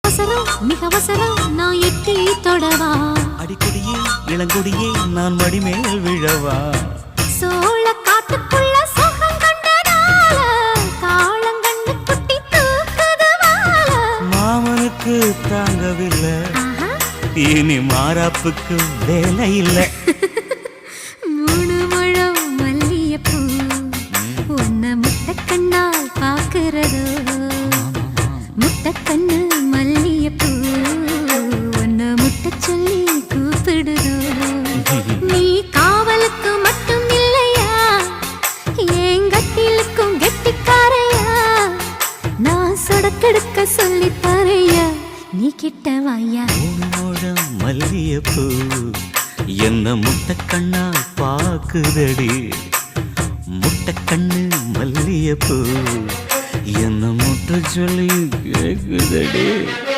அவசரம் மிக அவசரம் நான் எட்டி தொடவா அடிக்கடியே இளங்கொடியே நான் மடிமேல் விழவா சோழ காட்டுக்குள்ள சுகம் கண்டதால காளங்கண்ணு குட்டி தூக்குதுவால மாமனுக்கு தாங்கவில்லை இனி மாறாப்புக்கு வேலை இல்லை மூணு முழம் மல்லியப்பூ உன்னை முட்டை கண்ணால் பாக்குறதோ முட்டை கண்ணு மல்லியப்பூ உன்னை முட்டை சொல்லி கூப்பிடுதோ நீ காவலுக்கு மட்டும் இல்லையா என் கட்டிலுக்கும் கெட்டிக்காரையா நான் சொடக்கெடுக்க சொல்லி தரையா நீ கிட்ட வாயா மூணு மல்லியப்பூ என்ன முட்டை கண்ணா பாக்குதடி முட்டை கண்ணு மல்லியப்பூ என்ன முட்டை சொல்லி கேக்குதடி